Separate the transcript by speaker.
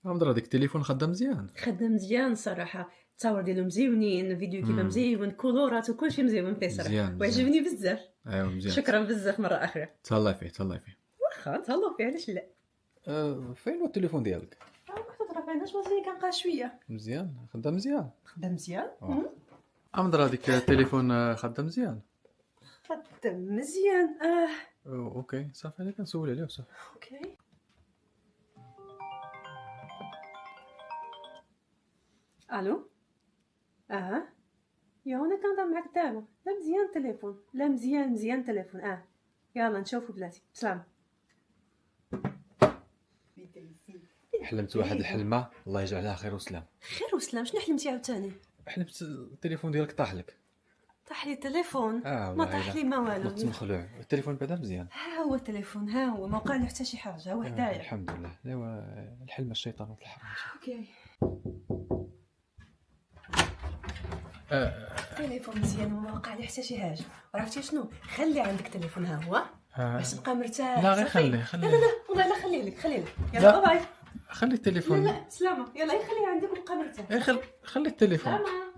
Speaker 1: عمرو هذاك التليفون خدام مزيان.
Speaker 2: خدام مزيان الصراحه، التصاور ديالو مزيونين، الفيديو كيبان مزيون، كولورات وكلشي مزيون فيه صراحه،
Speaker 1: مزيان
Speaker 2: وعجبني بزاف.
Speaker 1: ايوا مزيان.
Speaker 2: شكرا بزاف مره اخرى.
Speaker 1: تهلا فيه تهلا فيه.
Speaker 2: واخا تهلاو فيه علاش لا.
Speaker 1: فين هو التليفون ديالك؟
Speaker 2: كنت تضرب انا شويه كنقى شويه.
Speaker 1: مزيان خدام مزيان.
Speaker 2: خدام مزيان.
Speaker 1: عمرو هذيك التليفون خدام مزيان.
Speaker 2: خدام مزيان
Speaker 1: اوكي صافي انا كنسول عليه وصافي.
Speaker 2: اوكي. الو يا هنا كنهضر معاك دابا. لا مزيان التليفون، لا مزيان التليفون. يلا نشوفوا بلاتي بسلام.
Speaker 1: حلمت واحد الحلمه الله يجعلها خير وسلام.
Speaker 2: خير وسلام؟ شنو حلمتي عاوتاني؟
Speaker 1: حلمت التليفون ديالك طاح لك.
Speaker 2: طاح لي التليفون؟ ما طاح لي ما والو.
Speaker 1: نط مخلوع التليفون بعدا مزيان.
Speaker 2: ها هو التليفون، ها هو ما وقع له حتى شي حاجه، هو حدايا.
Speaker 1: الحمد لله. ايوا الحلم الشيطان في الحرام.
Speaker 2: اوكي. التليفون مزيان وما وقع له حتى شي حاجه. عرفتي شنو؟ خلي عندك تليفون ها هو باش تبقى مرتاح.
Speaker 1: لا غير خليه
Speaker 2: لا والله لا خليه لك يلا باي.
Speaker 1: خلي التليفون.
Speaker 2: لا سلامه، يلا خليه عندك وبقى مرتاح.
Speaker 1: خلي التليفون.
Speaker 2: سلامه.